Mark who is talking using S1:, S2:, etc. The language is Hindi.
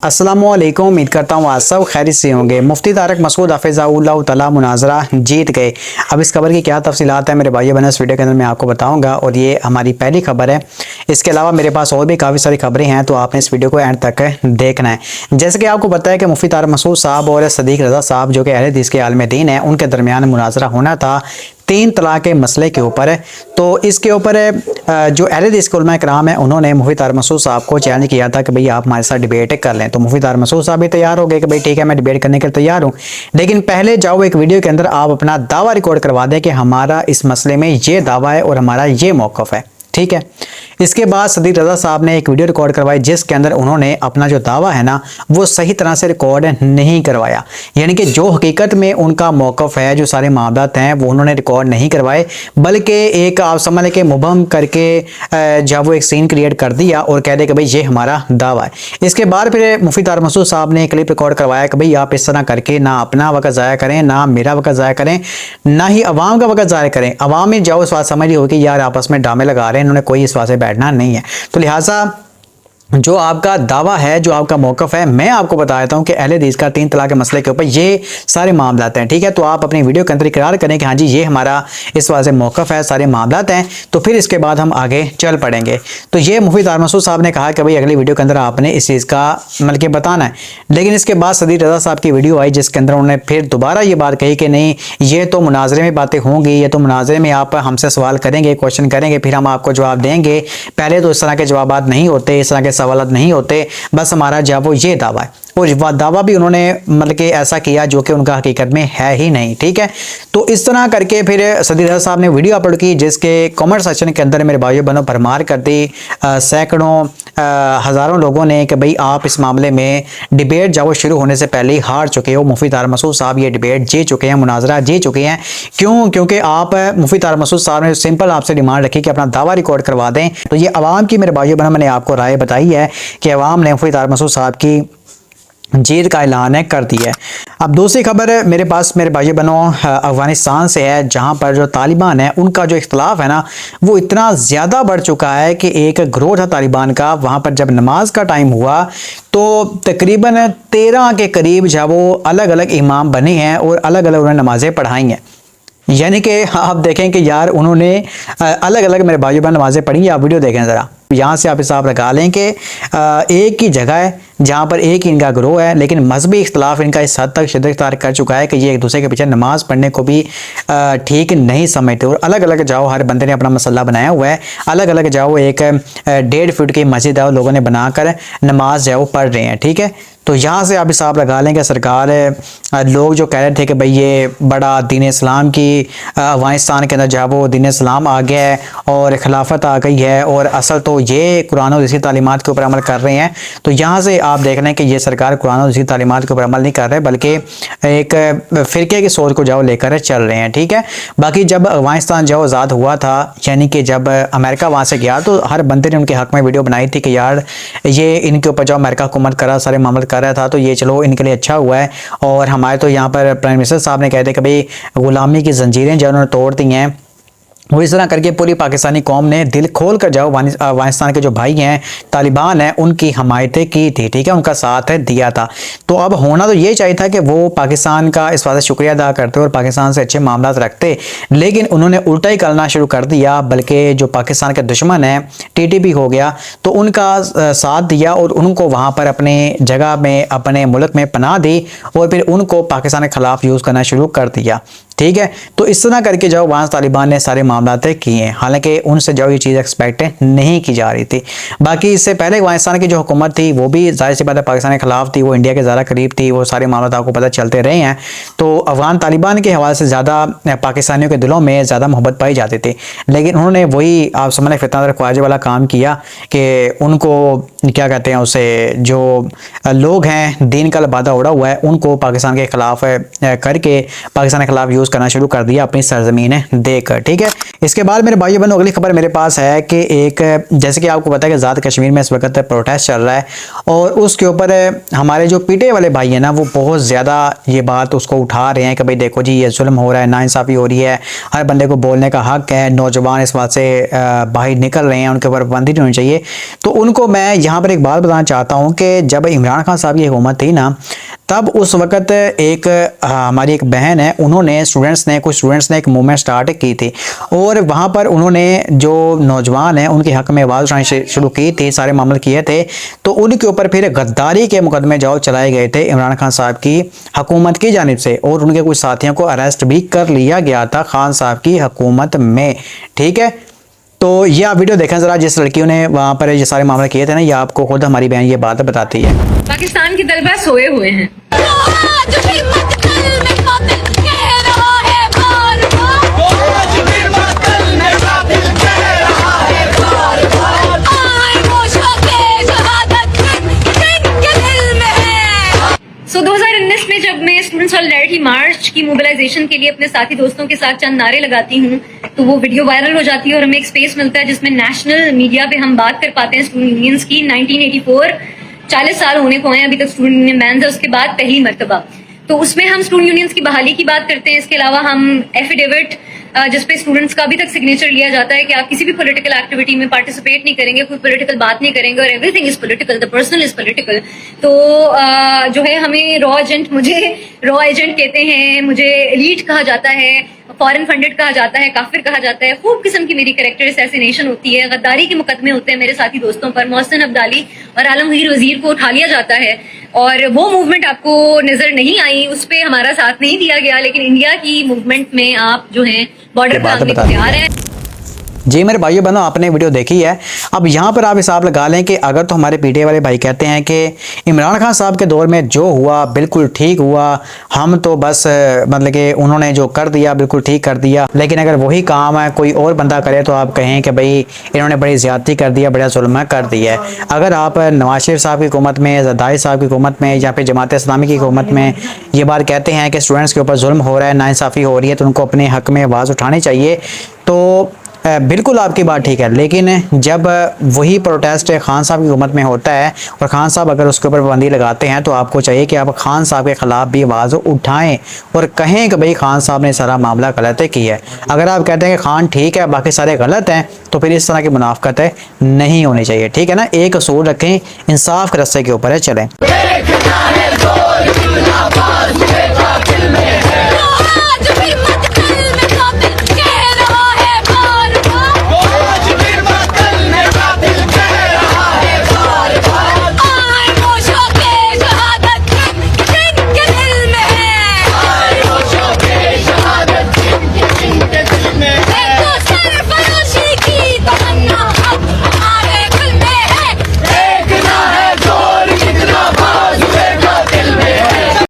S1: अस्सलामुअलैकुम। उम्मीद करता हूँ आप सब खैरियत से होंगे। मुफ्ती तारिक मसूद हफिज़हुल्लाह तआला मुनाजरा जीत गए। अब इस खबर की क्या तफसीलात है मेरे भाई बहनों, इस वीडियो के अंदर मैं आपको बताऊंगा और ये हमारी पहली खबर है। इसके अलावा मेरे पास और भी काफ़ी सारी खबरें हैं, तो आपने इस वीडियो को एंड तक देखना है। जैसे कि आपको पता है कि मुफ्ती तारिक मसूद साहब और सदीक रज़ा साहब जो कि अहले हदीस के आलिम दीन है, उनके दरमियान मुनाजरा होना था 3 तलाक के मसले के ऊपर। तो इसके ऊपर जो अहले हदीस के उलमा कराम है, उन्होंने मुफ्ती तारिक मसूद साहब को चैलेंज किया था कि भाई आप हमारे साथ डिबेट कर लें। तो मुफ्ती तारिक मसूद साहब भी तैयार हो गए कि भाई ठीक है, मैं डिबेट करने के लिए तैयार हूँ, लेकिन पहले जाओ एक वीडियो के अंदर आप अपना दावा रिकॉर्ड करवा दें कि हमारा इस मसले में ये दावा है और हमारा ये मौक़िफ़ है। ठीक है। इसके बाद सदीक रज़ा साहब ने एक वीडियो रिकॉर्ड करवाई जिसके अंदर उन्होंने अपना जो दावा है ना वो सही तरह से रिकॉर्ड नहीं करवाया, यानी कि जो हकीकत में उनका मौक़िफ़ है, जो सारे मामलात हैं वो उन्होंने रिकॉर्ड नहीं करवाए, बल्कि एक आप समझ लें कि मुबहम करके जब वो एक सीन क्रिएट कर दिया और कह दे कि भाई ये हमारा दावा है। इसके बाद फिर मुफ्ती तारिक मसूद साहब ने क्लिप रिकॉर्ड करवाया कि भाई आप इस तरह करके ना अपना वक़्त ज़ाया करें, ना मेरा वक़्त ज़ाया करें, ना ही अवाम का वक़्त ज़ाया करें। अवाम में जाओ इस बात समझ रही होगी कि यार आपस में ड्रामे लगा रहे हैं, इन्होंने कोई इस बात से बैठना नहीं है। तो लिहाजा जो आपका दावा है, जो आपका मौक़िफ़ है, मैं आपको बता देता हूं कि अहले हदीस का 3 तलाक के मसले के ऊपर ये सारे मामलात हैं। ठीक है। तो आप अपनी वीडियो के अंदर इकरार करें कि हाँ जी ये हमारा इस वजह से मौक़िफ़ है, सारे मामलात हैं, तो फिर इसके बाद हम आगे चल पड़ेंगे। तो ये मुफ्ती तारिक मसूद साहब ने कहा कि भाई अगली वीडियो के अंदर आपने इस चीज़ का मतलब कि बताना है। लेकिन इसके बाद सदीक रज़ा साहब की वीडियो आई जिसके अंदर उन्होंने फिर दोबारा ये बात कही कि नहीं, ये तो मुनाजरे में बातें होंगी, ये तो मुनाजरे में आप हमसे सवाल करेंगे, क्वेश्चन करेंगे, फिर हम आपको जवाब देंगे। पहले तो इस तरह के जवाब नहीं होते, इस तरह के सवाल नहीं होते, बस हमारा जवाब वो ये दावा है। और दावा भी उन्होंने मतलब कि ऐसा किया जो कि उनका हकीकत में है ही नहीं। ठीक है। तो इस तरह करके फिर सदीक रज़ा साहब ने वीडियो अपलोड की जिसके कमेंट सेक्शन के अंदर मेरे भाइयों बहनों भरमार कर दी। सैकड़ों हज़ारों लोगों ने कि भाई आप इस मामले में डिबेट जब शुरू होने से पहले ही हार चुके हो। मुफ्ती तारिक मसूद साहब ये डिबेट जीत चुके हैं, मुनाजरा जीत चुके हैं। क्यों? क्योंकि आप मुफ्ती तारिक मसूद साहब ने सिंपल आपसे डिमांड रखी कि अपना दावा रिकॉर्ड करवा दें। तो ये अवाम की मेरे भाइयों बहनों मैंने आपको राय बताई है कि अवाम ने मुफ्ती तारिक मसूद साहब की जीत का ऐलान है कर दिया है। अब दूसरी खबर मेरे पास मेरे भाई बहनों अफगानिस्तान से है, जहां पर जो तालिबान है उनका जो इख्तलाफ है ना वो इतना ज़्यादा बढ़ चुका है कि एक ग्रोह था तालिबान का, वहां पर जब नमाज का टाइम हुआ तो तकरीबन 13 के करीब जब वो अलग अलग इमाम बने हैं और अलग अलग उन्होंने नमाजें पढ़ाई हैं। यानी कि आप देखें कि यार उन्होंने अलग अलग मेरे भाई बहन नमाजें पढ़ी हैं। आप वीडियो देखें ज़रा, यहाँ से आप हिसाब लगा लें कि एक ही जगह है जहाँ पर एक ही इनका ग्रोह है, लेकिन मजहबी इख्तलाफ इनका इस हद तक शिद्दत इख्तियार कर चुका है कि ये एक दूसरे के पीछे नमाज पढ़ने को भी ठीक नहीं समझते। और अलग अलग जाओ, हर बंदे ने अपना मसला बनाया हुआ है, अलग अलग जाओ एक 1.5 फुट की मस्जिद है, लोगों ने बनाकर नमाज जाओ पढ़ रहे हैं। ठीक है। तो यहाँ से आप हिसाब लगा लें कि सरकार लोग जो कह रहे थे कि भाई ये बड़ा दीन इस्लाम की अफगानिस्तान के अंदर जब वो दीन इस्लाम आ गया है और खिलाफत आ गई है और असल तो ये कुरान और इसकी तालीमात के ऊपर अमल कर रहे हैं। तो यहाँ से आप देख लें कि ये सरकार कुरान और इसकी तालीमात के ऊपर अमल नहीं कर रहे, बल्कि एक फ़िरके की सोच को जाओ लेकर चल रहे हैं। ठीक है। बाकी जब अफगानिस्तान जो आज़ाद हुआ था, यानी कि जब अमेरिका वहाँ से गया, तो हर बंदे ने उनके हक़ में वीडियो बनाई थी कि यार ये इनके ऊपर जो अमेरिका हुकूमत करा, सारे मामले कर रहा था, तो ये चलो इनके लिए अच्छा हुआ है। और हमारे तो यहाँ पर प्राइम मिनिस्टर साहब ने कहते कि भाई गुलामी की जंजीरें जो उन्होंने तोड़ दी हैं, वो इस तरह करके पूरी पाकिस्तानी कौम ने दिल खोल कर जाओ अफगानिस्तान के जो भाई हैं तालिबान हैं उनकी हमायत की थी। ठीक है। उनका साथ दिया था। तो अब होना तो ये चाहिए था कि वो पाकिस्तान का इस बात से शुक्रिया अदा करते और पाकिस्तान से अच्छे मामला रखते, लेकिन उन्होंने उल्टा ही करना शुरू कर दिया। बल्कि जो पाकिस्तान के दुश्मन है TTP हो गया, तो उनका साथ दिया और उनको वहाँ पर अपने जगह में अपने मुल्क में पनाह दी और फिर उनको पाकिस्तान के खिलाफ यूज़ करना शुरू कर दिया। ठीक है। तो इस तरह करके जो वहाँ तालिबान ने सारे मामला तय किए हैं, हालांकि उनसे जो ये चीज़ एक्सपेक्ट नहीं की जा रही थी। बाकी इससे पहले अफगानिस्तान की जो हुकूमत थी वो भी जाहिर सी बात है पाकिस्तान के खिलाफ थी, वो इंडिया के ज़्यादा करीब थी, वो सारे मामला आपको पता चलते रहे हैं। तो अफगान तालिबान के हवाले से ज़्यादा पाकिस्तानियों के दिलों में ज़्यादा मोहब्बत पाई जाती थी, लेकिन उन्होंने वही आप समझ फितना ख्वाजा वाला काम किया कि उनको क्या कहते हैं उसे, जो लोग हैं दीन का लबादा उड़ा हुआ है उनको पाकिस्तान के खिलाफ करके पाकिस्तान के खिलाफ यूज़ यूज़ करना शुरू कर दिया अपनी सरजमीन देकर। ठीक है, इसके बाद मेरे भाइयों बहनों अगली खबर मेरे पास है कि एक, जैसे कि आपको पता है कि आज़ाद कश्मीर में इस वक्त प्रोटेस्ट चल रहा है और उसके ऊपर हमारे जो पीटे वाले भाई हैं ना वो बहुत ज़्यादा ये बात उसको उठा रहे हैं कि भाई देखो जी ये जुल्म हो रहा है, नाइंसाफ़ी हो रही है, हर बंदे को बोलने का हक है, नौजवान इस बात से बाहर निकल रहे हैं, उनके ऊपर पाबंदी नहीं होनी चाहिए। तो उनको मैं यहाँ पर एक बात बताना चाहता हूँ कि जब इमरान खान साहब की हुकूमत थी ना तब उस वक़्त एक हमारी एक बहन है, उन्होंने कुछ स्टूडेंट्स ने एक मूवमेंट स्टार्ट की थी और वहाँ पर उन्होंने जो नौजवान हैं उनके हक़ में आवाज़ उठानी शुरू की थी, सारे मामले किए थे। तो उनके ऊपर फिर गद्दारी के मुकदमे चलाए गए थे इमरान खान साहब की हुकूमत की जानिब से और उनके कुछ साथियों को अरेस्ट भी कर लिया गया था खान साहब की हुकूमत में। ठीक है, तो ये आप वीडियो देखें ज़रा, जिस लड़कियों ने वहाँ पर ये सारे मामले किए थे ना, ये आपको खुद हमारी बहन ये बात बताती है।
S2: पाकिस्तान के तलबा सोए हुए हैं। सो 2019 में जब मैं स्टूडेंट सॉलिडारिटी मार्च की मोबिलाइजेशन के लिए अपने साथी दोस्तों के साथ चंद नारे लगाती हूँ तो वो वीडियो वायरल हो जाती है और हमें एक स्पेस मिलता है जिसमें नेशनल मीडिया पे हम बात कर पाते हैं स्टूडेंट यूनियंस की। 1984 40 साल होने को हैं अभी तक स्टूडेंट यूनियन बैन है, उसके बाद पहली मरतबा। तो उसमें हम स्टूडेंट यूनियंस की बहाली की बात करते हैं। इसके अलावा हम एफिडेविट जिसपे स्टूडेंट्स का अभी तक सिग्नेचर लिया जाता है कि आप किसी भी पॉलिटिकल एक्टिविटी में पार्टिसिपेट नहीं करेंगे, कोई पॉलिटिकल बात नहीं करेंगे और everything is political, the personal is political. तो जो है हमें मुझे रॉ एजेंट कहते हैं, मुझे एलीट कहा जाता है, फॉरेन फंडेड कहा जाता है, काफिर कहा जाता है, खूब किस्म की मेरी कैरेक्टर असैसिनेशन होती है, गद्दारी के मुकदमे होते हैं मेरे साथी दोस्तों पर। मोहसिन अब्दाली और आलमगीर वजीर को उठा लिया जाता है और वो मूवमेंट आपको नजर नहीं आई, उस पर हमारा साथ नहीं दिया गया। लेकिन इंडिया की मूवमेंट में आप जो है बॉर्डर पर आने को तैयार है।
S1: जी मेरे भाइयों बहनों, आपने वीडियो देखी है। अब यहाँ पर आप हिसाब लगा लें कि अगर तो हमारे पीटीआई वाले भाई कहते हैं कि इमरान खान साहब के दौर में जो हुआ बिल्कुल ठीक हुआ, हम तो बस मतलब कि उन्होंने जो कर दिया बिल्कुल ठीक कर दिया, लेकिन अगर वही काम है कोई और बंदा करे तो आप कहें कि भाई इन्होंने बड़ी ज़्यादती कर दिया, बड़ा जुल्म कर दिया है। अगर आप नवाज शरीफ साहब की हुकूमत में, जरदारी साहब की हुकूमत में या फिर जमात इस्लामी की हुकूमत में ये बात कहते हैं कि स्टूडेंट्स के ऊपर जुल्म हो रहा है, नाइंसाफ़ी हो रही है, तो उनको अपने हक़ में आवाज़ उठानी चाहिए। तो बिल्कुल आपकी बात ठीक है, लेकिन जब वही प्रोटेस्ट खान साहब की हुकूमत में होता है और खान साहब अगर उसके ऊपर पाबंदी लगाते हैं तो आपको चाहिए कि आप खान साहब के ख़िलाफ़ भी आवाज़ उठाएं और कहें कि भाई खान साहब ने सारा मामला गलत किया है। अगर आप कहते हैं कि खान ठीक है बाकी सारे गलत हैं तो फिर इस तरह की मुनाफ़क़त नहीं होनी चाहिए। ठीक है ना, एक असूल रखें, इंसाफ के रस्ते के ऊपर चलें।